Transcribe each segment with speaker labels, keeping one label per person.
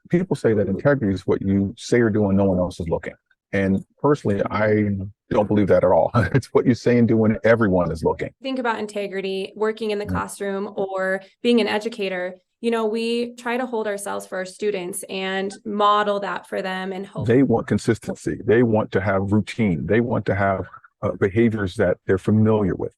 Speaker 1: people say that integrity is what you say or do when no one else is looking. And personally, I don't believe that at all. It's what you say and do when everyone is looking.
Speaker 2: Think about integrity, working in the classroom or being an educator. We try to hold ourselves for our students and model that for them and hope.
Speaker 1: They want consistency. They want to have routine. They want to have behaviors that they're familiar with.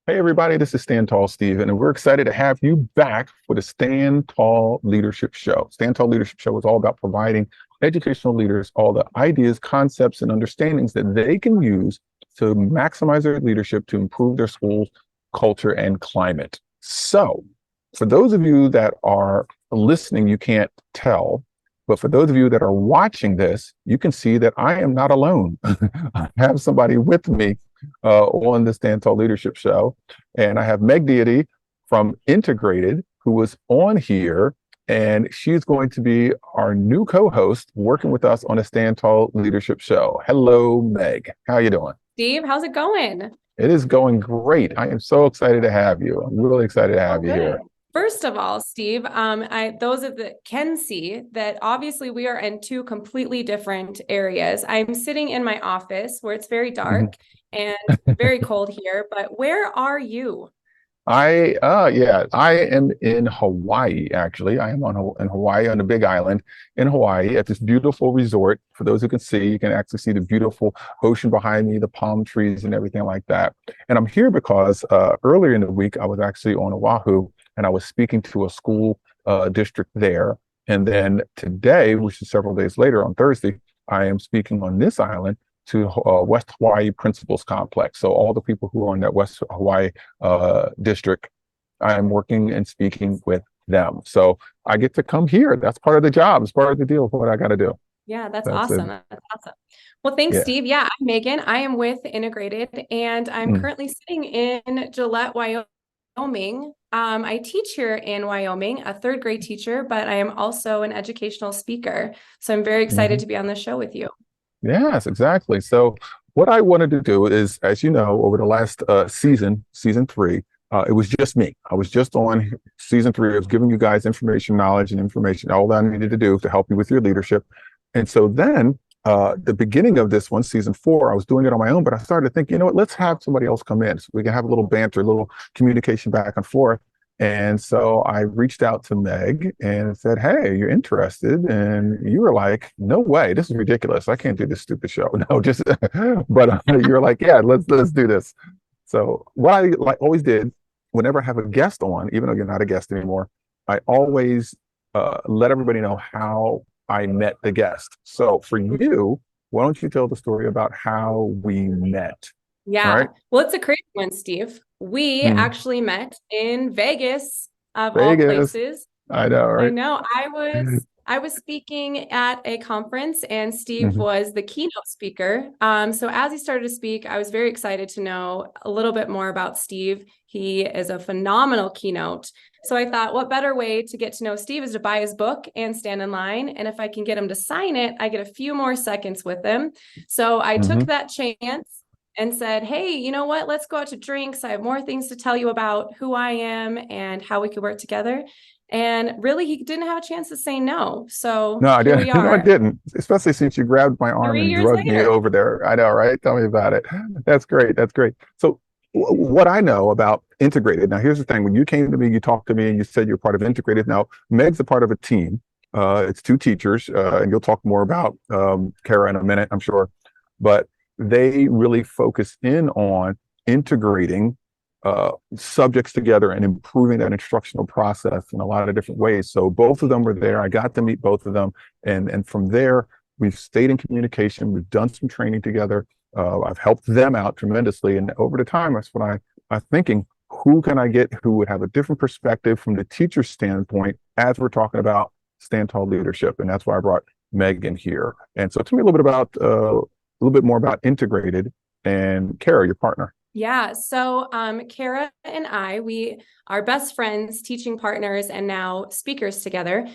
Speaker 1: Hey, everybody, this is Stand Tall Steve, and we're excited to have you back for the Stand Tall Leadership Show. Stand Tall Leadership Show is all about providing educational leaders all the ideas, concepts, and understandings that they can use to maximize their leadership to improve their school's culture and climate. So, for those of you that are listening, you can't tell, but for those of you that are watching this, you can see that I am not alone. I have somebody with me on the Stand Tall Leadership Show. And I have Meg Deity from Integrated, who was on here, and she's going to be our new co-host working with us on the Stand Tall Leadership Show. Hello, Meg. How you doing?
Speaker 2: Steve, how's it going?
Speaker 1: It is going great. I am so excited to have you. I'm really excited to have you here.
Speaker 2: First of all, Steve, those of that can see that obviously we are in two completely different areas. I'm sitting in my office where it's very dark and very cold here, but where are you?
Speaker 1: I am in Hawaii, actually. I am in Hawaii on the Big Island in Hawaii at this beautiful resort. For those who can see, you can actually see the beautiful ocean behind me, the palm trees and everything like that. And I'm here because earlier in the week, I was actually on Oahu and I was speaking to a school district there. And then today, which is several days later on Thursday, I am speaking on this island to West Hawaii Principals Complex. So all the people who are in that West Hawaii district, I am working and speaking with them. So I get to come here. That's part of the job. It's part of the deal of what I got to do.
Speaker 2: Yeah, that's awesome. That's awesome. Well, thanks, Steve. Yeah, I'm Megan. I am with Integrated, and I'm currently sitting in Gillette, Wyoming. I teach here in Wyoming, a third grade teacher, but I am also an educational speaker. So I'm very excited to be on the show with you.
Speaker 1: Yes, exactly. So what I wanted to do is, as you know, over the last season 3, it was just me. I was just on season 3. I was giving you guys information, knowledge, and information, all that I needed to do to help you with your leadership. And so then the beginning of this one, season 4, I was doing it on my own, but I started to think, you know what, let's have somebody else come in so we can have a little banter, a little communication back and forth. And so I reached out to Meg and said, hey, you're interested? And you were like, no way, this is ridiculous. I can't do this stupid show. No, just, but you're like, yeah, let's do this. So what I always did, whenever I have a guest on, even though you're not a guest anymore, I always let everybody know how I met the guest. So for you, why don't you tell the story about how we met?
Speaker 2: Yeah. Right? Well, it's a crazy one, Steve. We actually met in Vegas, of all places.
Speaker 1: I know, right?
Speaker 2: I know. I was speaking at a conference and Steve was the keynote speaker. So as he started to speak, I was very excited to know a little bit more about Steve. He is a phenomenal keynote. So I thought, what better way to get to know Steve is to buy his book and stand in line. And if I can get him to sign it, I get a few more seconds with him. So I took that chance and said, hey, you know what? Let's go out to drinks. I have more things to tell you about who I am and how we could work together. And really, he didn't have a chance to say no. So
Speaker 1: no, I didn't.
Speaker 2: We are.
Speaker 1: No, I didn't. Especially since you grabbed my arm and drugged me over there. I know, right? Tell me about it. That's great. That's great. So what I know about Integrated, now here's the thing. When you came to me, you talked to me and you said you're part of Integrated. Now, Meg's a part of a team. It's 2 teachers, and you'll talk more about Kara in a minute, I'm sure. But they really focus in on integrating subjects together and improving that instructional process in a lot of different ways. So both of them were there. I got to meet both of them. And from there, we've stayed in communication. We've done some training together. I've helped them out tremendously. And over the time, that's when I'm thinking, who can I get who would have a different perspective from the teacher standpoint as we're talking about stand tall leadership. And that's why I brought Megan here. And so tell me a little bit more about integrated and Kara, your partner.
Speaker 2: Yeah, so Kara and we are best friends, teaching partners, and now speakers together.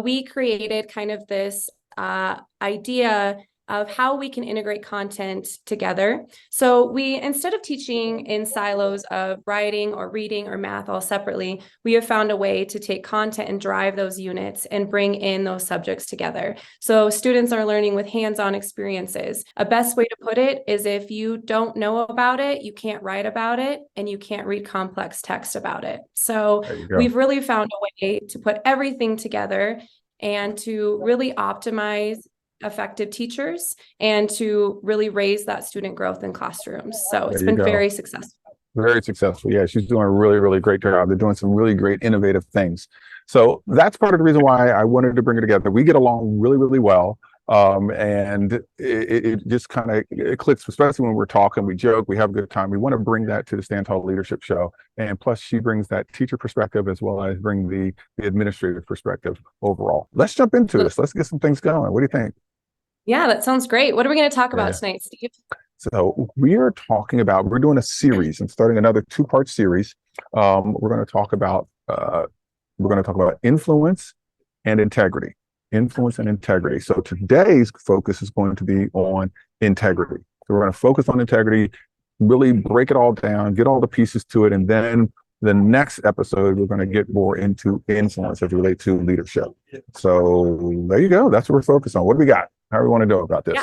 Speaker 2: We created kind of this idea of how we can integrate content together. So we, instead of teaching in silos of writing or reading or math all separately, we have found a way to take content and drive those units and bring in those subjects together. So students are learning with hands-on experiences. A best way to put it is, if you don't know about it, you can't write about it, and you can't read complex text about it. So we've really found a way to put everything together and to really optimize effective teachers and to really raise that student growth in classrooms. So it's been very successful.
Speaker 1: Very successful. Yeah, she's doing a really, really great job. They're doing some really great innovative things. So that's part of the reason why I wanted to bring it together. We get along really, really well. And it just kind of clicks, especially when we're talking, we joke, we have a good time. We want to bring that to the Stand Tall Leadership Show. And plus she brings that teacher perspective as well as bring the administrative perspective overall. Let's jump into this. Let's get some things going. What do you think?
Speaker 2: Yeah, that sounds great. What are we going to talk about tonight, Steve?
Speaker 1: So we're doing a series and starting another 2-part series. We're going to talk about influence and integrity. Influence and integrity. So today's focus is going to be on integrity. So we're going to focus on integrity, really break it all down, get all the pieces to it, and then the next episode, we're going to get more into influence as it relates to leadership. So there you go. That's what we're focused on. What do we got? How do we want to do about this?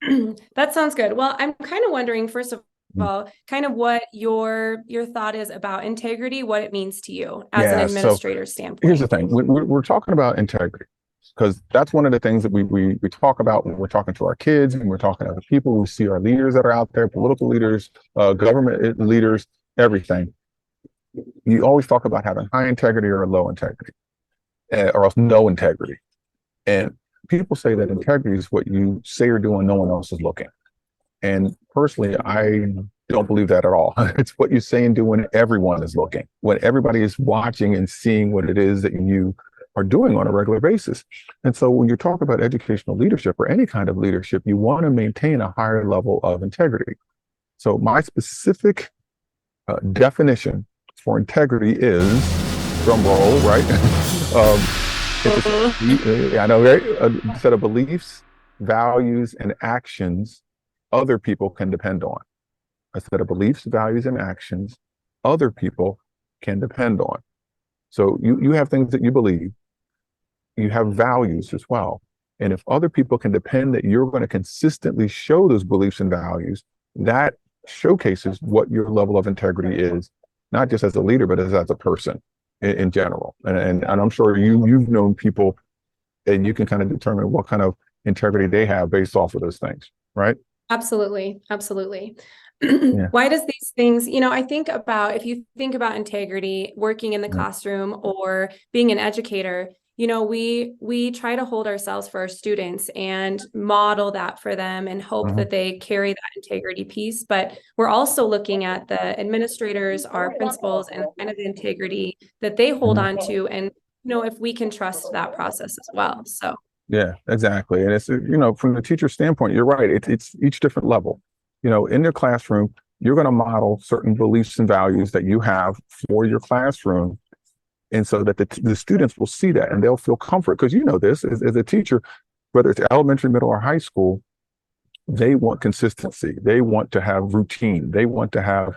Speaker 2: Yeah. That sounds good. Well, I'm kind of wondering, first of all, kind of what your thought is about integrity, what it means to you as an administrator standpoint.
Speaker 1: Here's the thing. We're talking about integrity because that's one of the things that we talk about when we're talking to our kids and we're talking to other people. We see our leaders that are out there, political leaders, government leaders, everything. You always talk about having high integrity or low integrity, or else no integrity. And people say that integrity is what you say or do when no one else is looking. And personally, I don't believe that at all. It's what you say and do when everyone is looking, when everybody is watching and seeing what it is that you are doing on a regular basis. And so when you talk about educational leadership or any kind of leadership, you want to maintain a higher level of integrity. So my specific definition for integrity is, drum roll, right? I know, right? A set of beliefs, values, and actions other people can depend on. A set of beliefs, values, and actions other people can depend on. So you have things that you believe, you have values as well. And if other people can depend that you're going to consistently show those beliefs and values, that showcases what your level of integrity is, not just as a leader, but as a person in general. And I'm sure you've known people and you can kind of determine what kind of integrity they have based off of those things, right?
Speaker 2: Absolutely. Absolutely. Yeah. Why does these things, I think about, if you think about integrity, working in the classroom or being an educator, we try to hold ourselves for our students and model that for them and hope that they carry that integrity piece. But we're also looking at the administrators, our principals, and kind of the integrity that they hold on to. And, if we can trust that process as well. So.
Speaker 1: Yeah, exactly. And it's, from the teacher standpoint, you're right. It's each different level. In your classroom, you're going to model certain beliefs and values that you have for your classroom. And so that the students will see that and they'll feel comfort, because this as a teacher, whether it's elementary, middle, or high school, they want consistency. They want to have routine. They want to have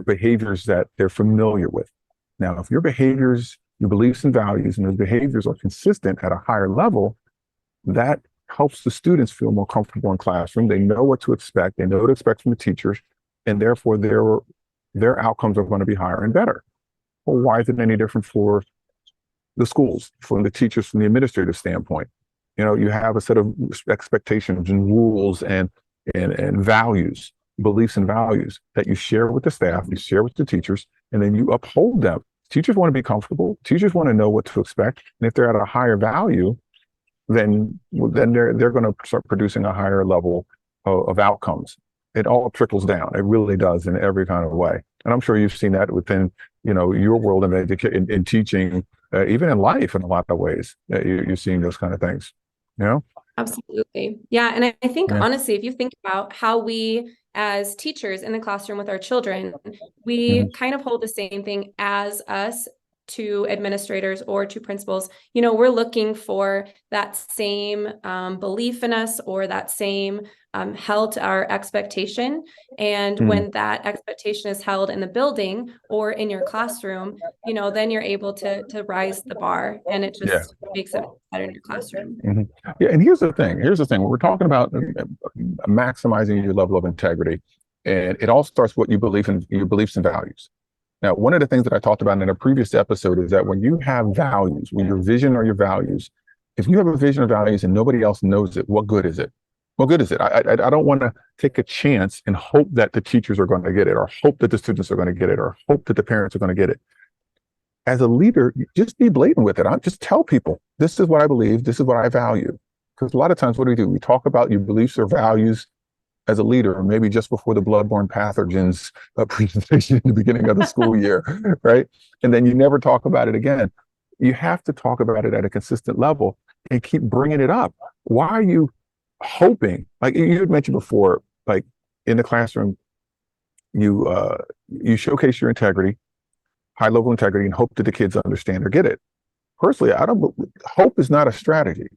Speaker 1: behaviors that they're familiar with. Now, if your behaviors, your beliefs and values, and those behaviors are consistent at a higher level, that helps the students feel more comfortable in classroom. They know what to expect. They know what to expect from the teachers, and therefore their outcomes are going to be higher and better. Well, why is it any different for the schools, from the teachers, from the administrative standpoint? You have a set of expectations and rules and values, beliefs and values that you share with the staff, you share with the teachers, and then you uphold them. Teachers want to be comfortable. Teachers want to know what to expect. And if they're at a higher value, then they're going to start producing a higher level of outcomes. It all trickles down. It really does in every kind of way. And I'm sure you've seen that within, your world of education, in teaching, even in life in a lot of ways. You're seeing those kind of things, you know?
Speaker 2: Absolutely. Yeah. And I think,
Speaker 1: Yeah.
Speaker 2: honestly, if you think about how we, as teachers in the classroom with our children, we
Speaker 1: Mhm.
Speaker 2: kind of hold the same thing as us to administrators or to principals. We're looking for that same belief in us, or that same held to our expectation. And
Speaker 1: Mhm.
Speaker 2: when that expectation is held in the building or in your classroom, then you're able to rise the bar, and it
Speaker 1: Yeah.
Speaker 2: just makes it better in your classroom.
Speaker 1: Hmm. Yeah, and here's the thing. When we're talking about maximizing your level of integrity, and it all starts with what you believe in, your beliefs and values. Now, one of the things that I talked about in a previous episode is that when you have values, when your vision or your values, if you have a vision or values and nobody else knows it, what good is it? What good is it? I don't want to take a chance and hope that the teachers are going to get it, or hope that the students are going to get it, or hope that the parents are going to get it. As a leader, just be blatant with it. I just tell people, this is what I believe, this is what I value. Because a lot of times, what do? We talk about your beliefs or values as a leader, or maybe just before the bloodborne pathogens presentation in the beginning of the school year, right? And then you never talk about it again. You have to talk about it at a consistent level and keep bringing it up. Why are you hoping? Like you had mentioned before, like in the classroom, you showcase your integrity, high level integrity, and hope that the kids understand or get it. Personally, I don't. Hope is not a strategy.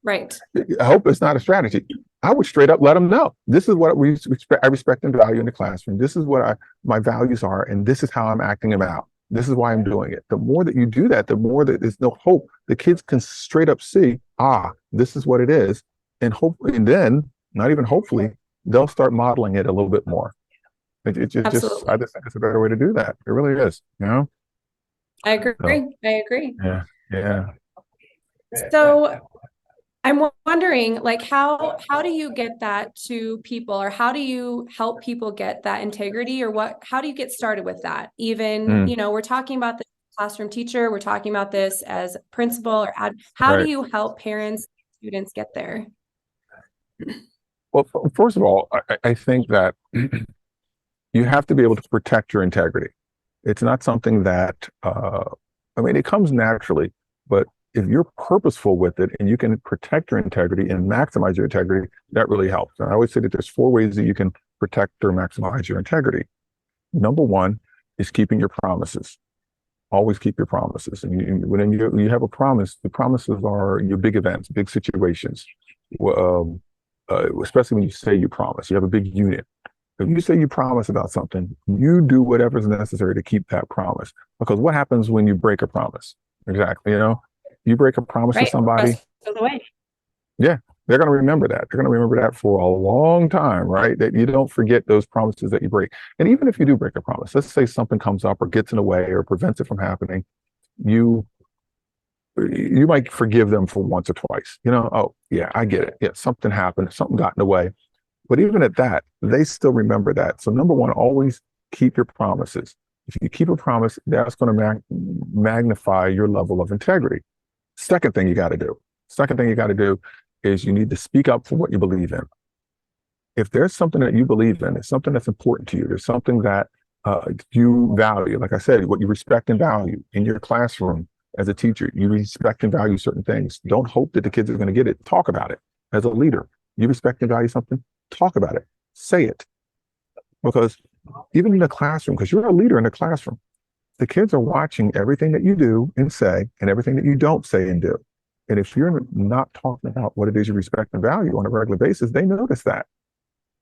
Speaker 2: Right.
Speaker 1: Hope is not a strategy. I would straight up let them know. This is what we respect. I respect and value in the classroom. This is what my values are, and this is how I'm acting them out. This is why I'm doing it. The more that you do that, the more that there's no hope. The kids can straight up see, this is what it is, and hope. And then, not even hopefully, they'll start modeling it a little bit more. I
Speaker 2: Absolutely.
Speaker 1: just think it's a better way to do that. It really is.
Speaker 2: I agree.
Speaker 1: So
Speaker 2: I agree.
Speaker 1: yeah, yeah.
Speaker 2: So I'm wondering, like, how do you get that to people, or how do you help people get that integrity, or how do you get started with that? Even,
Speaker 1: Mm,
Speaker 2: we're talking about the classroom teacher, we're talking about this as principal or how do
Speaker 1: right.
Speaker 2: you help parents, students get there?
Speaker 1: Well, first of all, I think that you have to be able to protect your integrity. It's not something that, it comes naturally, but if you're purposeful with it and you can protect your integrity and maximize your integrity, that really helps. And I always say that there's 4 ways that you can protect or maximize your integrity. Number one is keeping your promises. Always keep your promises. And when you have a promise, the promises are your big events, big situations. Especially when you say you promise, you have a big unit. If you say you promise about something, you do whatever's necessary to keep that promise. Because what happens when you break a promise? Exactly. You break a promise to
Speaker 2: Right.
Speaker 1: somebody,
Speaker 2: Rest of the way.
Speaker 1: yeah, they're going to remember that. They're going to remember that for a long time, right? That you don't forget those promises that you break. And even if you do break a promise, let's say something comes up or gets in the way or prevents it from happening, you you might forgive them for once or twice. Oh yeah, I get it. Yeah, something happened, something got in the way. But even at that, they still remember that. So number one, always keep your promises. If you keep a promise, that's going to magnify your level of integrity. Second thing you got to do is you need to speak up for what you believe in. If there's something that you believe in, it's something that's important to you, there's something that you value, like I said, what you respect and value in your classroom as a teacher, you respect and value certain things. Don't hope that the kids are going to get it. Talk about it. As a leader, you respect and value something, talk about it, say it. Because even in the classroom, because you're a leader in the classroom, the kids are watching everything that you do and say and everything that you don't say and do. And if you're not talking about what it is you respect and value on a regular basis, they notice that.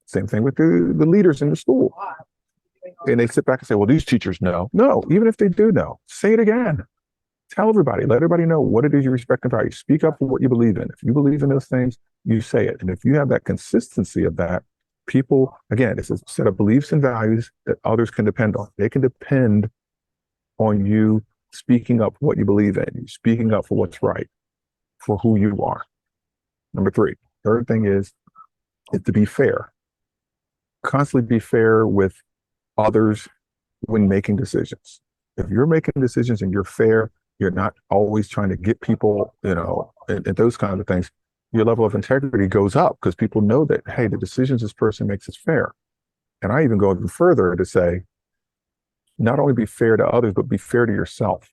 Speaker 1: Same thing with the leaders in the school. And they sit back and say, well, these teachers know. No, even if they do know, say it again. Tell everybody, let everybody know what it is you respect and value. Speak up for what you believe in. If you believe in those things, you say it. And if you have that consistency of that, people, again, it's a set of beliefs and values that others can depend on. They can depend on you speaking up for what you believe in, speaking up for what's right, for who you are. Number three. Third thing is to be fair. Constantly be fair with others when making decisions. If you're making decisions and you're fair, you're not always trying to get people, and those kinds of things, your level of integrity goes up because people know that, hey, the decisions this person makes is fair. And I even go even further to say, not only be fair to others, but be fair to yourself.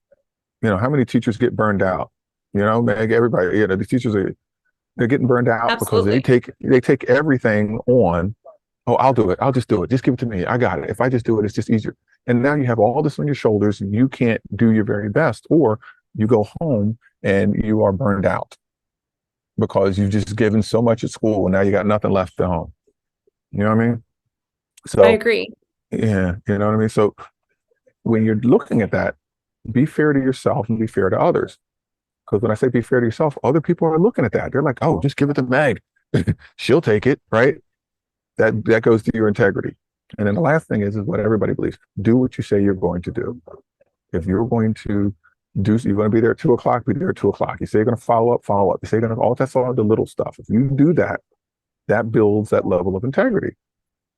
Speaker 1: How many teachers get burned out? Meg, everybody, the teachers they're getting burned out because they
Speaker 2: Absolutely.
Speaker 1: take everything on. Oh, I'll do it. I'll just do it. Just give it to me. I got it. If I just do it, it's just easier. And now you have all this on your shoulders and you can't do your very best, or you go home and you are burned out because you've just given so much at school and now you got nothing left at home. You know what I mean?
Speaker 2: I
Speaker 1: So,
Speaker 2: agree.
Speaker 1: yeah, you know what I mean? So when you're looking at that, be fair to yourself and be fair to others. Because when I say be fair to yourself, other people are looking at that. They're like, oh, just give it to Meg. She'll take it, right? That goes to your integrity. And then the last thing is what everybody believes. Do what you say you're going to do. If you're going to you're going to be there at 2:00, be there at 2:00. You say you're going to follow up, follow up. You say you're going to, that's all the little stuff. If you do that, that builds that level of integrity.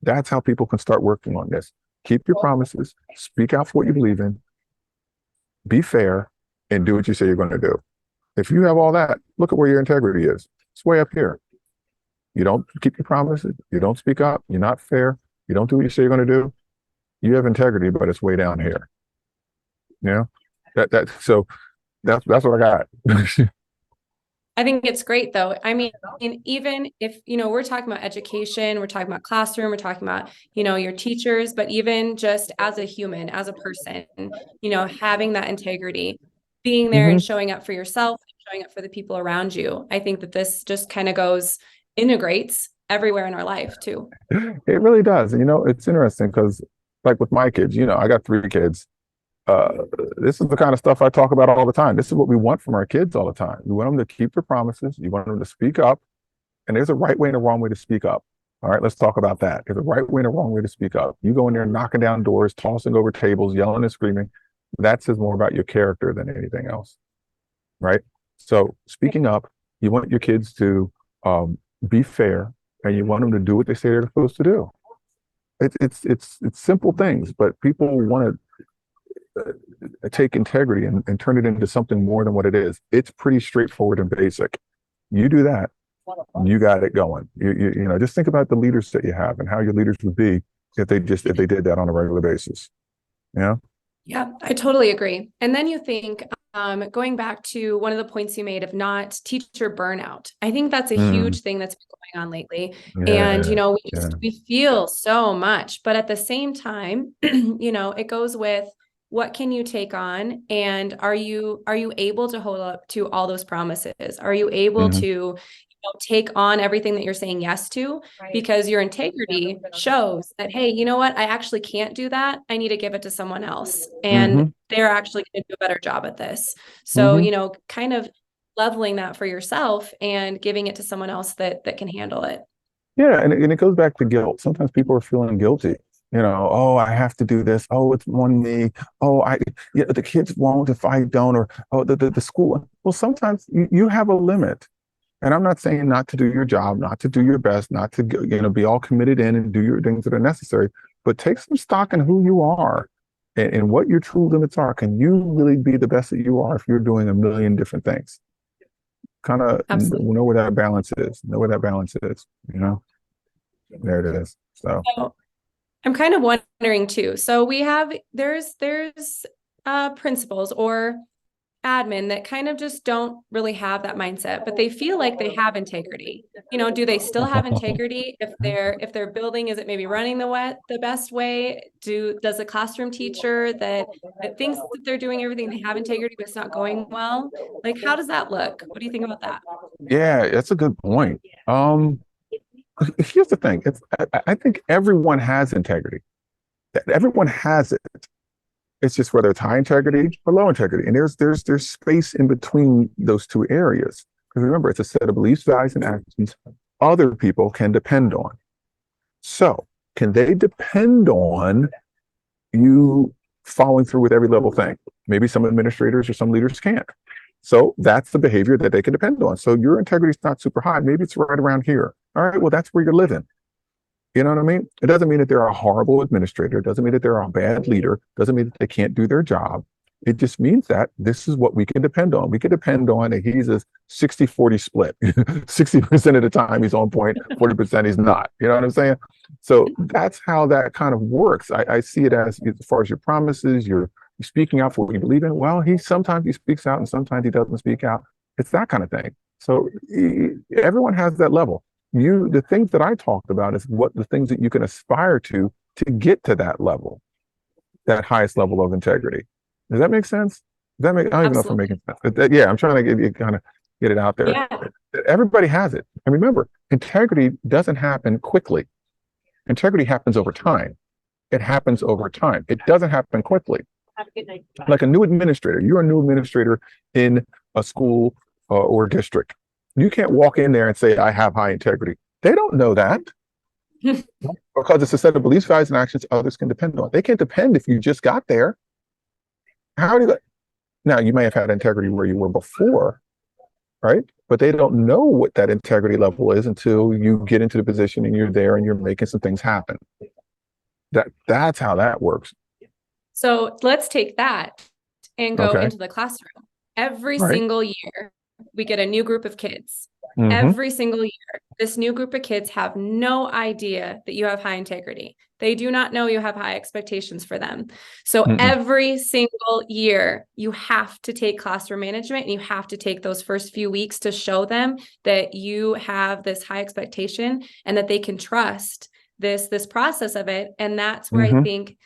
Speaker 1: That's how people can start working on this. Keep your promises, speak out for what you believe in, be fair, and do what you say you're going to do. If you have all that, look at where your integrity is. It's way up here. You don't keep your promises. You don't speak up. You're not fair. You don't do what you say you're going to do. You have integrity, but it's way down here. So that's what I got.
Speaker 2: I think it's great though. I mean, even if, we're talking about education, we're talking about classroom, we're talking about, your teachers, but even just as a human, as a person, having that integrity, being there and showing up for yourself, showing up for the people around you. I think that this just kind of integrates everywhere in our life too.
Speaker 1: It really does. And, it's interesting because like with my kids, I got 3 kids. This is the kind of stuff I talk about all the time. This is what we want from our kids all the time. You want them to keep their promises. You want them to speak up. And there's a right way and a wrong way to speak up. All right, let's talk about that. There's a right way and a wrong way to speak up. You go in there knocking down doors, tossing over tables, yelling and screaming. That says more about your character than anything else. Right? So speaking up, you want your kids to be fair, and you want them to do what they say they're supposed to do. It's simple things, but people want to take integrity and turn it into something more than what it is. It's pretty straightforward and basic. You do that, you got it going. Just think about the leaders that you have and how your leaders would be if they did that on a regular basis. Yeah.
Speaker 2: Yeah, I totally agree. And then you think, going back to one of the points you made of not teacher burnout, I think that's a huge thing that's been going on lately.
Speaker 1: Yeah,
Speaker 2: And, we feel so much, but at the same time, it goes with what can you take on? And are you able to hold up to all those promises? Are you able to take on everything that you're saying yes to, because your integrity shows that, hey, you know what? I actually can't do that. I need to give it to someone else. And they're actually going to do a better job at this. So, kind of leveling that for yourself and giving it to someone else that can handle it.
Speaker 1: Yeah. And it goes back to guilt. Sometimes people are feeling guilty. Oh, I have to do this. Oh, it's on me. Oh, the kids won't if I don't, or, oh, the school. Well, sometimes you have a limit. And I'm not saying not to do your job, not to do your best, not to be all committed in and do your things that are necessary, but take some stock in who you are and what your true limits are. Can you really be the best that you are if you're doing a million different things? Kind of know where that balance is. Know where that balance is. There it is. So
Speaker 2: I'm kind of wondering too. So there's principals or admin that kind of just don't really have that mindset, but they feel like they have integrity. Do they still have integrity if their building isn't maybe running the best way? Does the classroom teacher that thinks that they're doing everything, they have integrity, but it's not going well? Like, how does that look? What do you think about that?
Speaker 1: Yeah, that's a good point. Here's the thing. I think everyone has integrity. Everyone has it. It's just whether it's high integrity or low integrity. And there's space in between those two areas. Because remember, it's a set of beliefs, values, and actions other people can depend on. So can they depend on you following through with every little thing? Maybe some administrators or some leaders can't. So that's the behavior that they can depend on. So your integrity is not super high. Maybe it's right around here. All right, well, that's where you're living. You know what I mean? It doesn't mean that they're a horrible administrator. It doesn't mean that they're a bad leader. It doesn't mean that they can't do their job. It just means that this is what we can depend on. We can depend on that he's a 60-40 split. 60% of the time he's on point, 40% he's not. You know what I'm saying? So that's how that kind of works. I see it as far as your promises, you're speaking out for what you believe in. Well, sometimes he speaks out and sometimes he doesn't speak out. It's that kind of thing. So everyone has that level. The things that I talked about is what the things that you can aspire to get to that level, that highest level of integrity. Does that make sense? Does that make? I don't even know if I'm making sense. But yeah, I'm trying to kind of get it out there.
Speaker 2: Yeah.
Speaker 1: Everybody has it. And remember, integrity doesn't happen quickly. Integrity happens over time. It happens over time. It doesn't happen quickly.
Speaker 2: Have a good night.
Speaker 1: Like a new administrator, you're a new administrator in a school or district. You can't walk in there and say, I have high integrity. They don't know that. Because it's a set of beliefs, values, and actions others can depend on. They can't depend if you just got there. How do you? Now, you may have had integrity where you were before, right? But they don't know what that integrity level is until you get into the position and you're there and you're making some things happen. That's how that works.
Speaker 2: So let's take that and go into the classroom. Every single year, we get a new group of kids. Mm-hmm. Every single year, this new group of kids have no idea that you have high integrity. They do not know you have high expectations for them. So every single year, you have to take classroom management and you have to take those first few weeks to show them that you have this high expectation and that they can trust this process of it. And that's where I think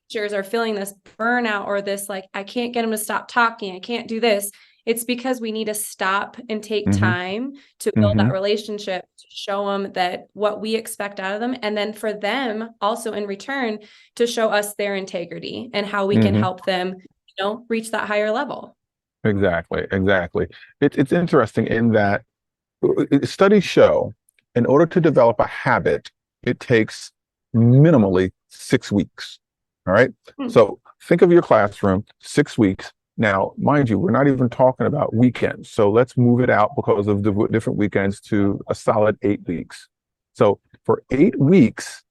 Speaker 2: teachers are feeling this burnout or this, like, I can't get them to stop talking. I can't do this. It's because we need to stop and take time to build that relationship, to show them that what we expect out of them. And then for them also in return to show us their integrity and how we can help them, reach that higher level.
Speaker 1: Exactly. It's interesting in that studies show in order to develop a habit, it takes minimally 6 weeks. All right. So think of your classroom, 6 weeks. Now, mind you, we're not even talking about weekends. So let's move it out because of the different weekends to a solid 8 weeks. So for 8 weeks,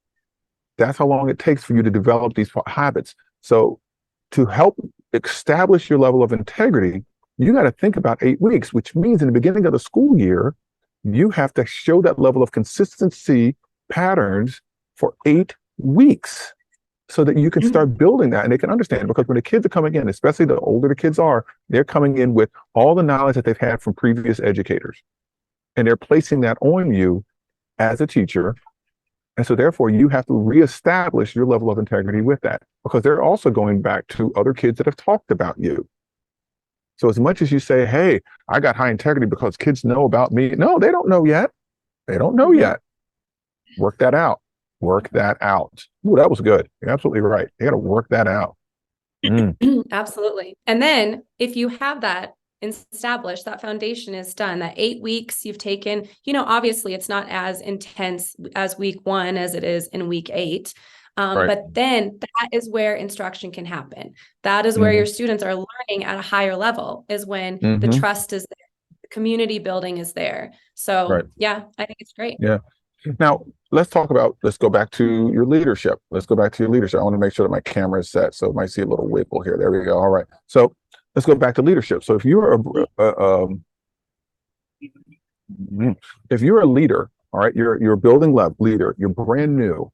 Speaker 1: that's how long it takes for you to develop these habits. So to help establish your level of integrity, you got to think about 8 weeks, which means in the beginning of the school year, you have to show that level of consistency patterns for 8 weeks. So that you can start building that and they can understand, because when the kids are coming in, especially the older the kids are, they're coming in with all the knowledge that they've had from previous educators. And they're placing that on you as a teacher. And so therefore you have to reestablish your level of integrity with that, because they're also going back to other kids that have talked about you. So as much as you say, hey, I got high integrity because kids know about me. No, they don't know yet. They don't know yet. Work that out. Work that out. Ooh, that was good. You're absolutely right. You got to work that out.
Speaker 2: Absolutely. And then if you have that established, that foundation is done, that 8 weeks you've taken, obviously it's not as intense as week 1 as it is in week 8. But then that is where instruction can happen. That is where your students are learning at a higher level, is when the trust is there, the community building is there. So yeah, I think it's great.
Speaker 1: Yeah. Now, let's go back to your leadership. I want to make sure that my camera is set. So you might see a little wiggle here. There we go. All right. So let's go back to leadership. So if you're a leader, all right, you're a building leader, you're brand new.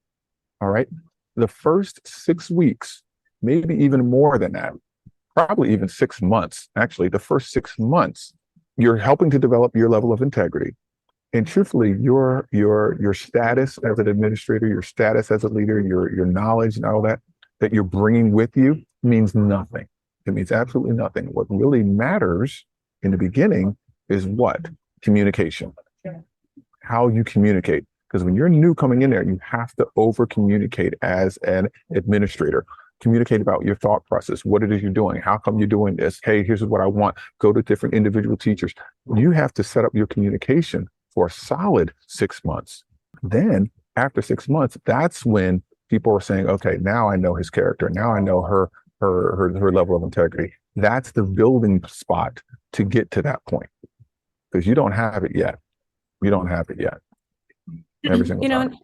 Speaker 1: All right. The first 6 weeks, maybe even more than that, probably even 6 months. Actually, the first 6 months, you're helping to develop your level of integrity. And truthfully, your status as an administrator, your status as a leader, your knowledge and all that you're bringing with you means nothing. It means absolutely nothing. What really matters in the beginning is what? Communication. How you communicate. Because when you're new coming in there, you have to over communicate as an administrator. Communicate about your thought process, what it is you're doing, how come you're doing this, hey, here's what I want, go to different individual teachers. You have to set up your communication for a solid 6 months. Then after 6 months, that's when people are saying, okay, now I know his character. Now I know her level of integrity. That's the building spot to get to that point, because you don't have it yet. You don't have it yet. Every single time.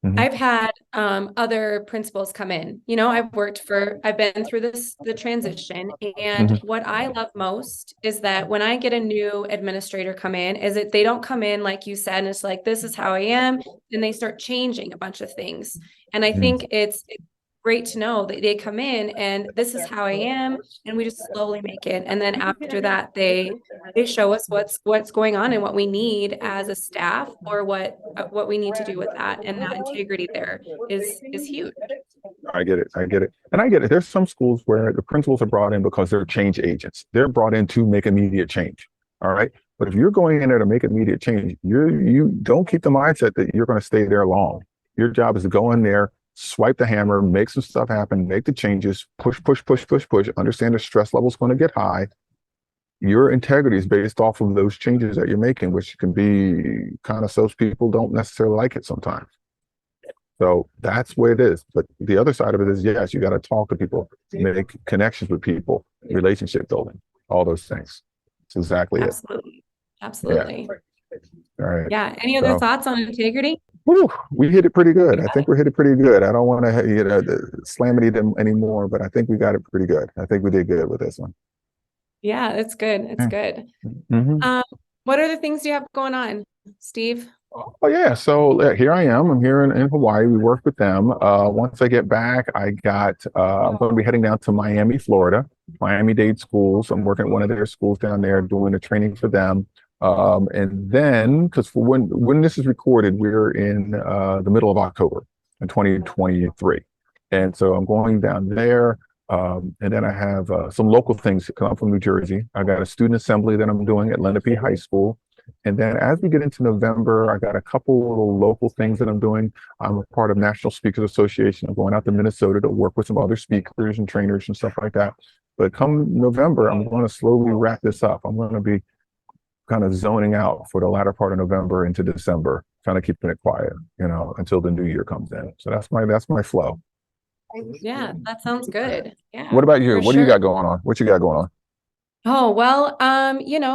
Speaker 1: Hmm.
Speaker 2: I've had other principals come in. I've been through the transition. And
Speaker 1: Hmm.
Speaker 2: what I love most is that when I get a new administrator come in, is that they don't come in, like you said, and it's like, this is how I am. And they start changing a bunch of things. And I think it's great to know that they come in and this is how I am. And we just slowly make it. And then after that, they show us what's going on and what we need as a staff, or what we need to do with that, and that integrity there is huge.
Speaker 1: I get it. I get it. And I get it. There's some schools where the principals are brought in because they're change agents. They're brought in to make immediate change. All right. But if you're going in there to make immediate change, you don't keep the mindset that you're going to stay there long. Your job is to go in there, swipe the hammer, make some stuff happen, make the changes, push, push, push, push, push. Understand the stress level is going to get high. Your integrity is based off of those changes that you're making, which can be kind of so people don't necessarily like it sometimes. So that's where it is. But the other side of it is, yes, you got to talk to people, make connections with people, relationship building, all those things. That's exactly it.
Speaker 2: Absolutely.
Speaker 1: Yeah.
Speaker 2: Absolutely.
Speaker 1: All right.
Speaker 2: Yeah. Any other
Speaker 1: So
Speaker 2: thoughts on integrity?
Speaker 1: whew, we hit it pretty good. I think we hit it pretty good. I don't want to, slam it anymore, but I think we got it pretty good. I think we did good with this one.
Speaker 2: Yeah, it's good. It's good.
Speaker 1: Mm-hmm.
Speaker 2: Um, what other things do you have going on, Steve?
Speaker 1: Oh yeah, so here I am. I'm here in Hawaii. We work with them. Once I get back, I'm going to be heading down to Miami, Florida, Miami-Dade schools. I'm working at one of their schools down there, doing the training for them. And then, because when this is recorded, we're in the middle of October in 2023, and so I'm going down there. And then I have some local things. Because I'm from New Jersey. I got a student assembly that I'm doing at Lenape High School. And then as we get into November, I got a couple little local things that I'm doing. I'm a part of National Speakers Association. I'm going out to Minnesota to work with some other speakers and trainers and stuff like that. But come November, I'm going to slowly wrap this up. I'm going to be kind of zoning out for the latter part of November into December, kind of keeping it quiet, until the new year comes in. So that's my flow.
Speaker 2: Yeah, that sounds good. Yeah,
Speaker 1: What about you?
Speaker 2: for
Speaker 1: What do you
Speaker 2: sure.
Speaker 1: got going on? What you got going on?
Speaker 2: Oh, well,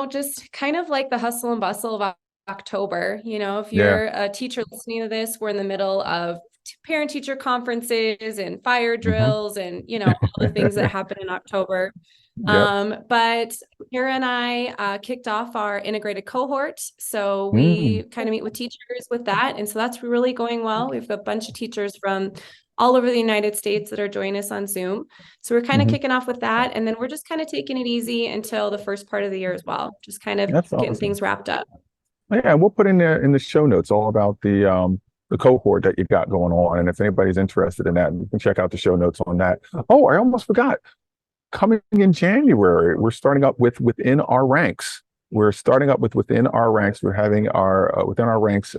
Speaker 2: just kind of like the hustle and bustle of October. If
Speaker 1: Yeah.
Speaker 2: you're a teacher listening to this, we're in the middle of parent teacher conferences and fire
Speaker 1: Hmm.
Speaker 2: drills and, all the things that happen in October.
Speaker 1: Yep.
Speaker 2: But Kara and I kicked off our integrated cohort. So
Speaker 1: Mm.
Speaker 2: we kind of meet with teachers with that. And so that's really going well. We have a bunch of teachers from all over the United States that are joining us on Zoom. So we're kind of
Speaker 1: Hmm.
Speaker 2: kicking off with that. And then we're just kind of taking it easy until the first part of the year as well. Just kind of
Speaker 1: That's
Speaker 2: getting
Speaker 1: awesome.
Speaker 2: things wrapped up.
Speaker 1: Yeah, we'll put in the show notes all about the cohort that you got going on, and if anybody's interested in that, you can check out the show notes on that. Oh, I almost forgot. Coming in January, we're starting up with within our ranks. We're starting up with within our ranks. We're having our within our ranks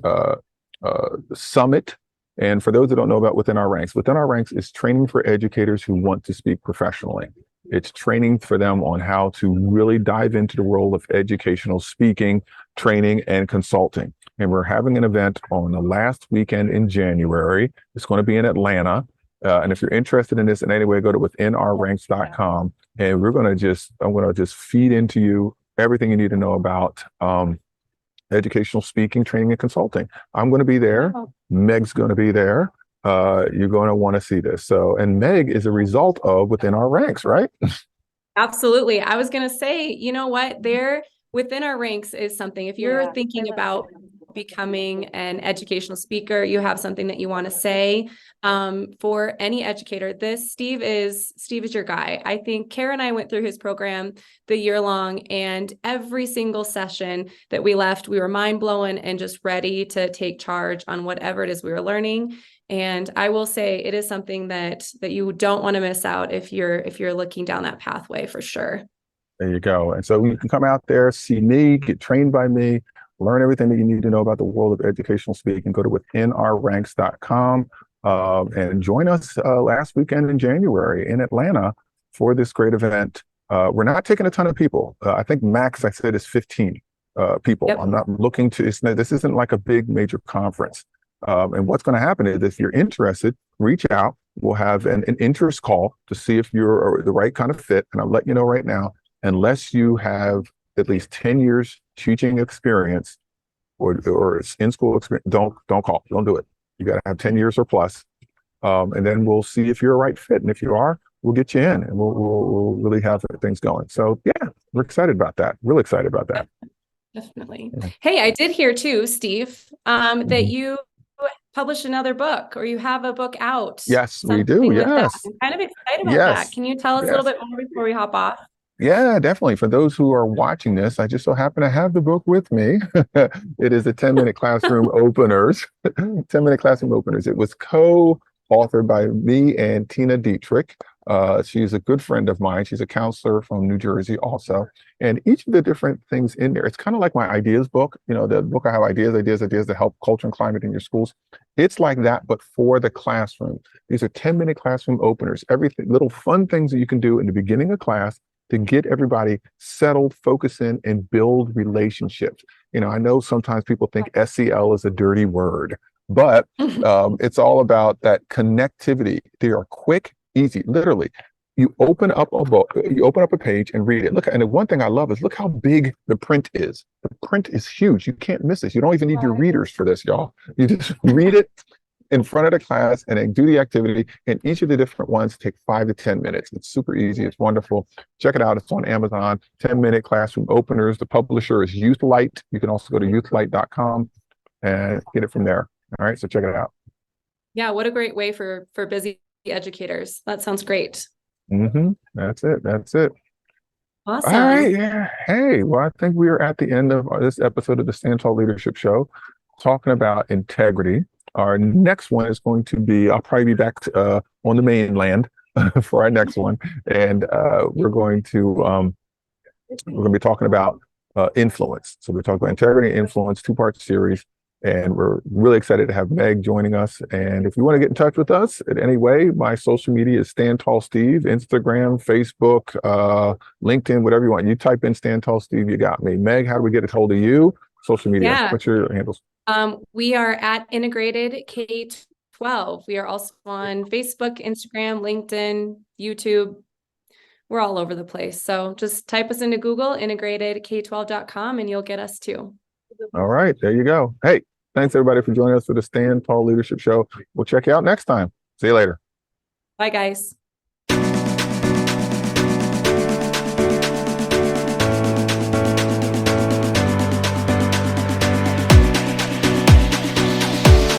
Speaker 1: summit. And for those that don't know about within our ranks is training for educators who want to speak professionally. It's training for them on how to really dive into the role of educational speaking, training, and consulting. And we're having an event on the last weekend in January. It's going to be in Atlanta. And if you're interested in this in any way, go to withinOurranks.com. And I'm going to just feed into you everything you need to know about educational speaking, training, and consulting. I'm going to be there. Meg's going to be there. You're going to want to see this. So, and Meg is a result of Within Our Ranks, right?
Speaker 2: Absolutely. I was going to say, you know what, there within our ranks is something. If you're thinking about becoming an educational speaker, you have something that you want to say for any educator. Steve is your guy. I think Kara and I went through his program the year long, and every single session that we left, we were mind blown and just ready to take charge on whatever it is we were learning. And I will say it is something that you don't want to miss out if you're looking down that pathway, for sure.
Speaker 1: There you go. And so you can come out there, see me, get trained by me, learn everything that you need to know about the world of educational speaking. Go to withinourranks.com and join us last weekend in January in Atlanta for this great event. We're not taking a ton of people. I think max, I said, is 15 people.
Speaker 2: Yep.
Speaker 1: I'm not looking to, this isn't like a big major conference. And what's going to happen is if you're interested, reach out. We'll have an interest call to see if you're the right kind of fit. And I'll let you know right now, unless you have at least 10 years teaching experience or in school experience, don't call, don't do it. You got to have 10 years or plus. And then we'll see if you're a right fit. And if you are, we'll get you in and we'll really have things going. So yeah, we're excited about that. Really excited about that.
Speaker 2: Definitely.
Speaker 1: Yeah.
Speaker 2: Hey, I did hear too, Steve, that
Speaker 1: Mhm.
Speaker 2: you published another book or you have a book out,
Speaker 1: Yes, we do.
Speaker 2: something with that.
Speaker 1: Yes.
Speaker 2: I'm kind of excited about that.
Speaker 1: Yes.
Speaker 2: Can you tell us a little
Speaker 1: Yes.
Speaker 2: bit more before we hop off?
Speaker 1: Yeah, definitely. For those who are watching this, I just so happen to have the book with me. It is a 10-minute classroom openers. 10-minute classroom openers. It was co-authored by me and Tina Dietrich. She's a good friend of mine. She's a counselor from New Jersey also. And each of the different things in there, it's kind of like my ideas book. You know, the book I have ideas to help culture and climate in your schools. It's like that, but for the classroom. These are 10-minute classroom openers. Everything, little fun things that you can do in the beginning of class to get everybody settled, focus in, and build relationships. You know, I know sometimes people think SEL is a dirty word, but it's all about that connectivity. They are quick, easy. Literally, you open up a book, you open up a page and read it. Look, and the one thing I love is look how big the print is. The print is huge. You can't miss this. You don't even need your readers for this, y'all. You just read it in front of the class and then do the activity. And each of the different ones take 5 to 10 minutes. It's super easy. It's wonderful. Check it out. It's on Amazon. 10-minute classroom openers. The publisher is Youthlight. You can also go to youthlight.com and get it from there. All right. So check it out.
Speaker 2: Yeah, what a great way for busy educators. That sounds great.
Speaker 1: That's it. That's it. All
Speaker 2: Awesome.
Speaker 1: right. Yeah. Hey, well, I think we are at the end of this episode of the Stand Tall Leadership Show, talking about integrity. Our next one is going to be, I'll probably be back on the mainland for our next one. And we're going to be talking about influence. So we're talking about integrity and influence, two-part series. And we're really excited to have Meg joining us. And if you want to get in touch with us in any way, my social media is Stand Tall Steve, Instagram, Facebook, LinkedIn, whatever you want. You type in Stand Tall Steve, you got me. Meg, how do we get a hold of you? Social media.
Speaker 2: Yeah.
Speaker 1: What's your handles?
Speaker 2: We are at Integrated K-12. We are also on Facebook, Instagram, LinkedIn, YouTube. We're all over the place. So just type us into Google, integratedk12.com, and you'll get us too.
Speaker 1: All right, there you go. Hey, thanks everybody for joining us for the Stand Tall Leadership Show. We'll check you out next time. See you later.
Speaker 2: Bye, guys.